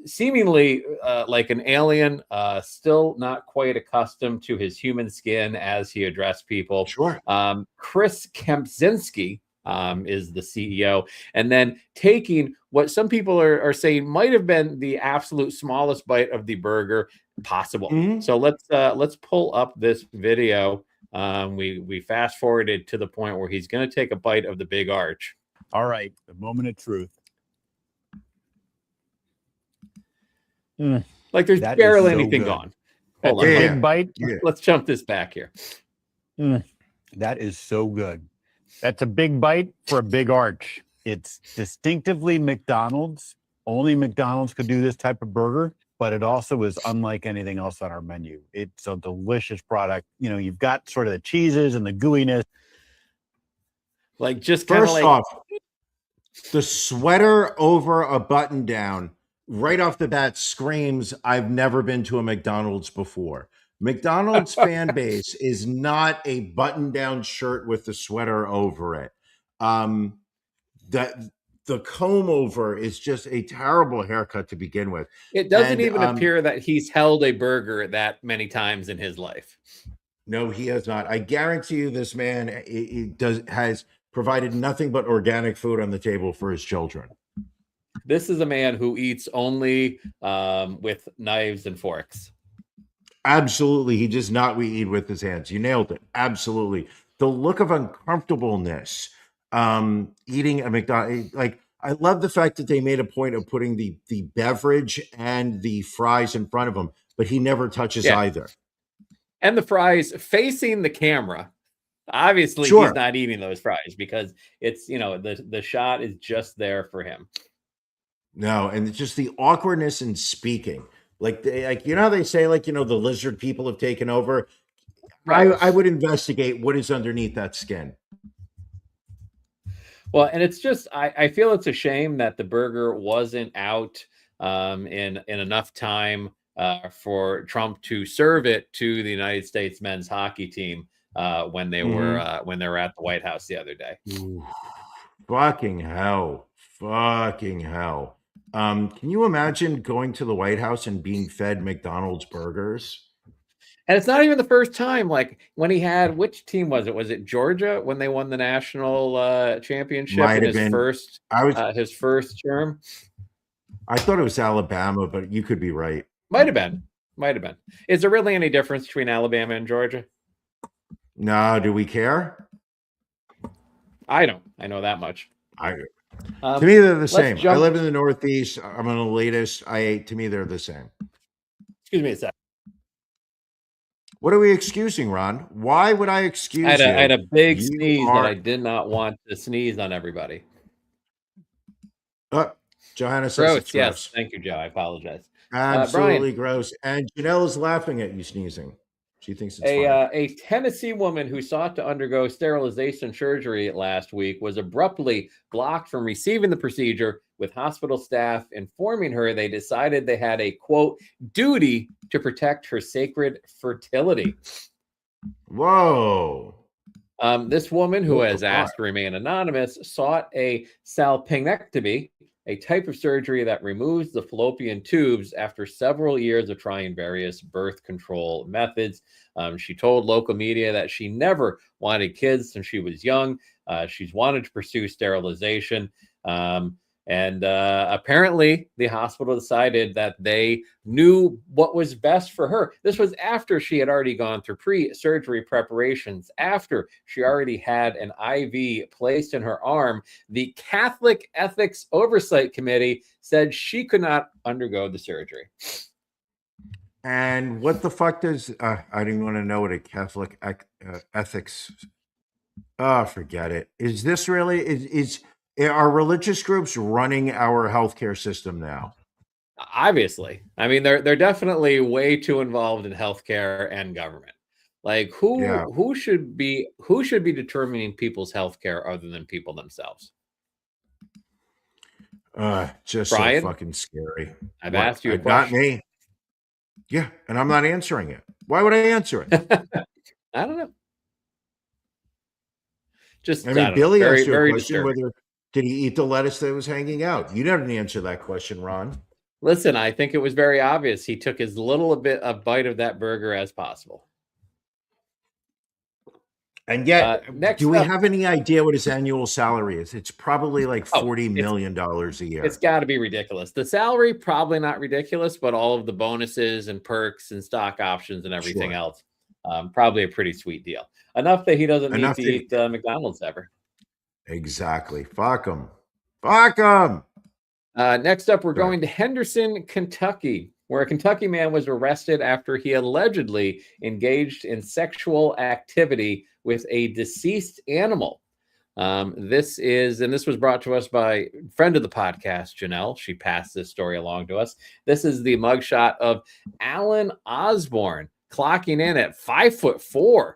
seemingly like an alien, still not quite accustomed to his human skin as he addressed people. Sure. Chris Kempczynski is the CEO, and then taking what some people are saying might have been the absolute smallest bite of the burger possible. So let's pull up this video. We fast forwarded to the point where he's going to take a bite of the big arch. All right, the moment of truth. Like there's That barely is so anything good. gone. That's Hold a on. big bite. Let's jump this back here. That is so good. That's a big bite for a big arch. It's distinctively McDonald's. Only McDonald's could do this type of burger, but it also is unlike anything else on our menu. It's a delicious product. You know, you've got sort of the cheeses and the gooiness. Like just kind of First like off, the sweater over a button down right off the bat screams, I've never been to a McDonald's before. McDonald's fan base is not a button down shirt with the sweater over it. The comb over is just a terrible haircut to begin with. it doesn't even appear that he's held a burger that many times in his life. No, he has not. I guarantee you this man has provided nothing but organic food on the table for his children. This is a man who eats only with knives and forks. Absolutely. He does not eat with his hands. You nailed it. Absolutely. The look of uncomfortableness eating a McDonald's. Like, I love the fact that they made a point of putting the beverage and the fries in front of him, but he never touches either. And the fries facing the camera. Obviously, Sure. he's not eating those fries because it's, you know, the shot is just there for him. No, and it's just the awkwardness in speaking. Like you know how they say, like, you know, the lizard people have taken over. Right. I would investigate what is underneath that skin. Well, and it's just I feel it's a shame that the burger wasn't out in enough time for Trump to serve it to the United States men's hockey team when they were at the White House the other day. Ooh, fucking hell. Can you imagine going to the White House and being fed McDonald's burgers? And it's not even the first time. Like when he had, which team was it? Was it Georgia when they won the national championship Might in have his been. his first term? I thought it was Alabama, but you could be right. Might have been. Is there really any difference between Alabama and Georgia? No, do we care? I don't. I know that much. To me, they're the same. jump- I live in the Northeast. I'm an elitist. To me, they're the same. Excuse me a sec. What are we excusing, Ron? Why would I excuse I had a big You sneeze are- that I did not want to sneeze on everybody. Johanna says Gross. it's Yes. gross. Thank you, Joe. I apologize. Absolutely gross. And Janelle is laughing at you sneezing. She thinks it's funny. A Tennessee woman who sought to undergo sterilization surgery last week was abruptly blocked from receiving the procedure, with hospital staff informing her they decided they had a, quote, duty to protect her sacred fertility. Whoa. This woman, who What has the asked to remain anonymous, sought a salpingectomy, a type of surgery that removes the fallopian tubes after several years of trying various birth control methods. She told local media that she never wanted kids since she was young. She's wanted to pursue sterilization. And apparently, the hospital decided that they knew what was best for her. This was after she had already gone through pre-surgery preparations, after she already had an IV placed in her arm. The Catholic Ethics Oversight Committee said she could not undergo the surgery. And what the fuck does I don't even want to know what a Catholic ethics? Oh, forget it. Is this really is are religious groups running our healthcare system now? Obviously, I mean they're definitely way too involved in healthcare and government. Like who should be determining people's healthcare other than people themselves? Just Brian, so fucking scary. I've asked you a got question. me. Yeah, and I'm not answering it. Why would I answer it? I don't know. Just I mean, I don't Billy know. asked you a Very question disturbing. whether did he eat the lettuce that was hanging out? You didn't answer that question, Ron. Listen, I think it was very obvious. He took as little a bite of that burger as possible. And yet, next do we up- have any idea what his annual salary is? It's probably like $40 million a year. It's got to be ridiculous. The salary, probably not ridiculous, but all of the bonuses and perks and stock options and everything else, probably a pretty sweet deal. Enough that he doesn't need to eat McDonald's ever. Exactly. Fuck him. Fuck him. Next up, we're going to Henderson, Kentucky, where a Kentucky man was arrested after he allegedly engaged in sexual activity with a deceased animal. This was brought to us by a friend of the podcast, Janelle. She passed this story along to us. This is the mugshot of Alan Osborne, clocking in at 5'4",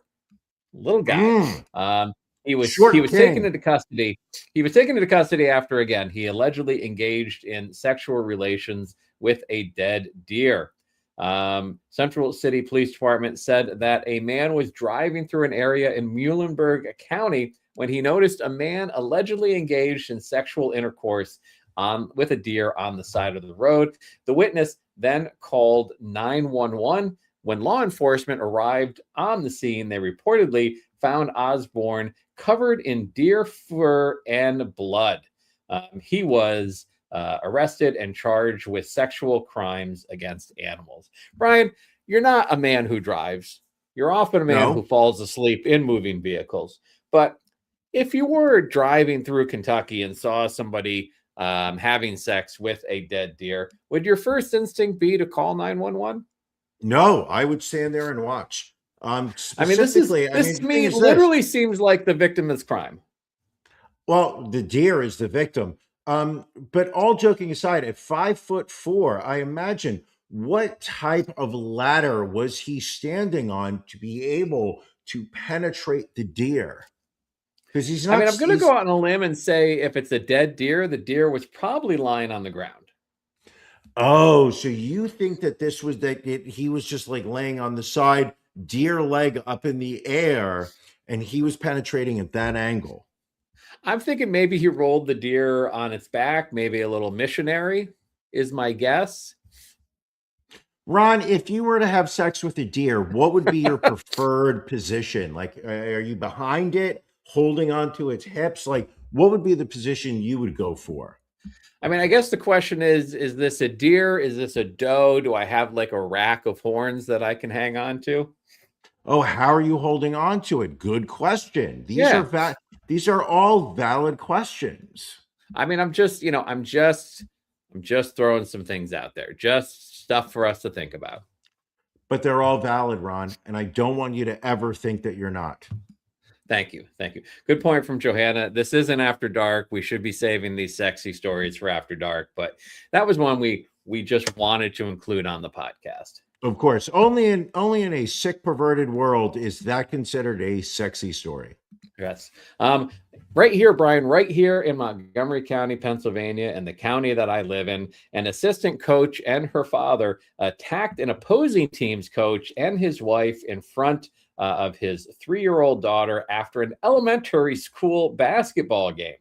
little guy. He was taken into custody. He was taken into custody after, again, he allegedly engaged in sexual relations with a dead deer. Central City Police Department said that a man was driving through an area in Muhlenberg County when he noticed a man allegedly engaged in sexual intercourse with a deer on the side of the road. The witness then called 911. When law enforcement arrived on the scene, they reportedly found Osborne covered in deer fur and blood. He was arrested and charged with sexual crimes against animals. Brian, you're not a man who drives. You're often a man who falls asleep in moving vehicles. But if you were driving through Kentucky and saw somebody having sex with a dead deer, would your first instinct be to call 911? No, I would stand there and watch. I mean, this literally seems like the victim's crime. Well, the deer is the victim. But all joking aside, at 5'4", I imagine what type of ladder was he standing on to be able to penetrate the deer? Because he's not. I mean, I'm going to go out on a limb and say if it's a dead deer, the deer was probably lying on the ground. Oh, so you think that this was he was just like laying on the side, deer leg up in the air, and he was penetrating at that angle? I'm thinking maybe he rolled the deer on its back, maybe a little missionary is my guess. Ron, if you were to have sex with a deer, what would be your preferred position? Like, are you behind it, holding onto its hips? Like, what would be the position you would go for? I mean, I guess the question is this a deer? Is this a doe? Do I have like a rack of horns that I can hang on to? Oh, how are you holding on to it? Good question. These are all valid questions. I mean, I'm just throwing some things out there. Just stuff for us to think about. But they're all valid, Ron, and I don't want you to ever think that you're not. Thank you. Good point from Johanna. This isn't After Dark. We should be saving these sexy stories for After Dark, but that was one we just wanted to include on the podcast. Of course, only in a sick, perverted world is that considered a sexy story. Yes. Right here, Brian, right here in Montgomery County, Pennsylvania, and the county that I live in, an assistant coach and her father attacked an opposing team's coach and his wife in front of his 3-year-old daughter after an elementary school basketball game.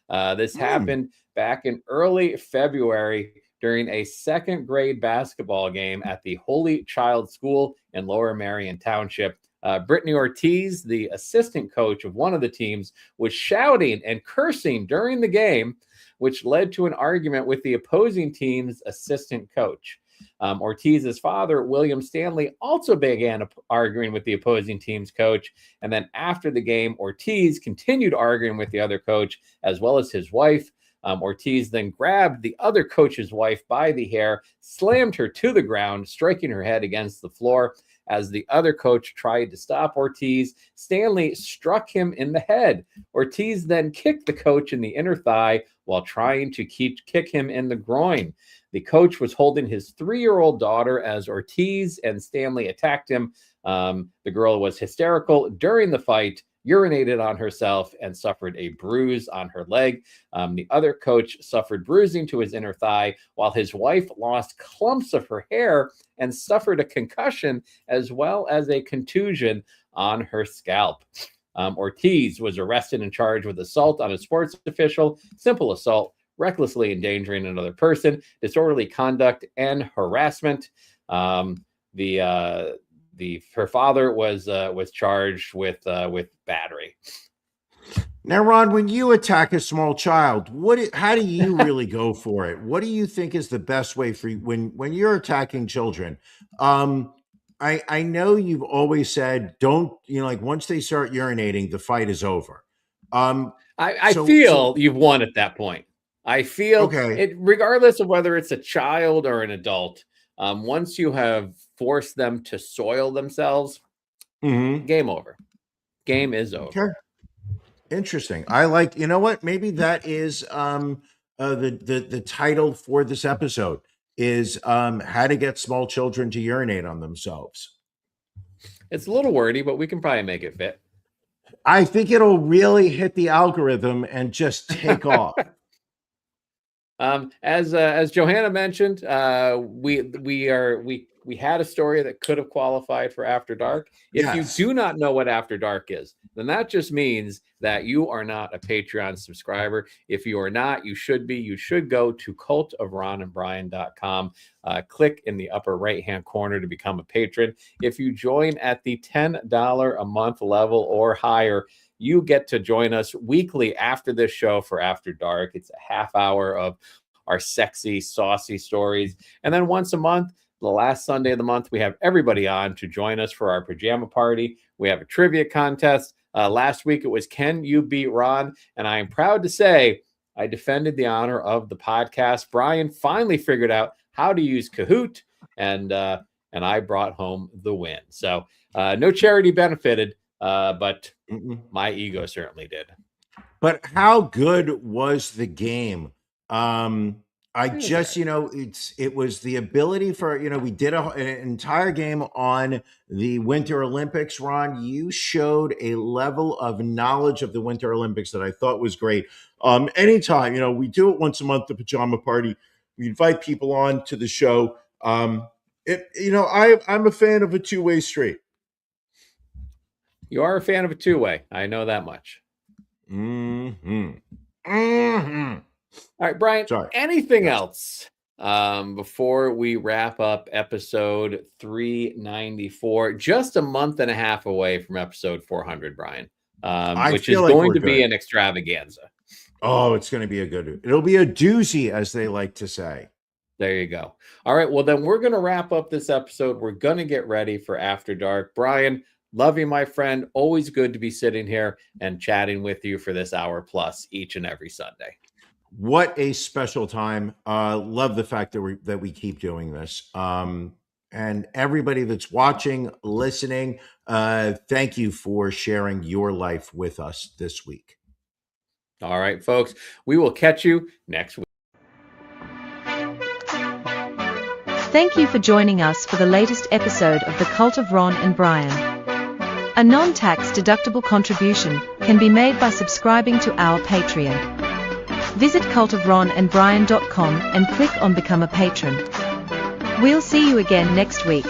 This happened back in early February during a second grade basketball game at the Holy Child School in Lower Marion Township. Brittany Ortiz, the assistant coach of one of the teams, was shouting and cursing during the game, which led to an argument with the opposing team's assistant coach. Ortiz's father, William Stanley, also began arguing with the opposing team's coach. And then after the game, Ortiz continued arguing with the other coach, as well as his wife. Ortiz then grabbed the other coach's wife by the hair, slammed her to the ground, striking her head against the floor. As the other coach tried to stop Ortiz, Stanley struck him in the head. Ortiz then kicked the coach in the inner thigh while trying to kick him in the groin. The coach was holding his 3-year-old daughter as Ortiz and Stanley attacked him. The girl was hysterical during the fight, urinated on herself, and suffered a bruise on her leg. The other coach suffered bruising to his inner thigh, while his wife lost clumps of her hair and suffered a concussion as well as a contusion on her scalp. Ortiz was arrested and charged with assault on a sports official, simple assault, recklessly endangering another person, disorderly conduct, and harassment. Her father was charged with battery. Now, Ron, when you attack a small child, how do you really go for it? What do you think is the best way for you when you're attacking children? I know you've always said, don't, like once they start urinating, the fight is over. I feel you've won at that point. I feel it, regardless of whether it's a child or an adult, once you have forced them to soil themselves, game over. Game is over. Okay. Interesting. I like, you know what? Maybe that is the title for this episode is how to get small children to urinate on themselves. It's a little wordy, but we can probably make it fit. I think it'll really hit the algorithm and just take off. As Johanna mentioned, we had a story that could have qualified for After Dark. If you do not know what After Dark is, then that just means that you are not a Patreon subscriber. If you are not, you should be. You should go to cultofronandbrian.com, click in the upper right-hand corner to become a patron. If you join at the $10 a month level or higher, you get to join us weekly after this show for After Dark. It's a half hour of our sexy, saucy stories. And then once a month, the last Sunday of the month, we have everybody on to join us for our pajama party. We have a trivia contest. Last week, it was Can You Beat Ron? And I am proud to say I defended the honor of the podcast. Brian finally figured out how to use Kahoot, and I brought home the win. So no charity benefited, but my ego certainly did. But how good was the game? It was the ability for, we did an entire game on the Winter Olympics. Ron, you showed a level of knowledge of the Winter Olympics that I thought was great. Anytime, we do it once a month, the pajama party. We invite people on to the show. I'm a fan of a two-way street. You are a fan of a two-way. I know that much. All right, Brian, anything else before we wrap up episode 394? Just a month and a half away from episode 400, Brian, which is going to be an extravaganza. Oh, it's going to be it'll be a doozy, as they like to say. There you go. All right, well, then we're going to wrap up this episode. We're going to get ready for After Dark. Brian, love you, my friend. Always good to be sitting here and chatting with you for this hour plus each and every Sunday. What a special time. Love the fact that we keep doing this. And everybody that's watching, listening, thank you for sharing your life with us this week. All right, folks, we will catch you next week. Thank you for joining us for the latest episode of The Cult of Ron and Brian. A non-tax deductible contribution can be made by subscribing to our Patreon. Visit cultofronandbrian.com and click on Become a Patron. We'll see you again next week.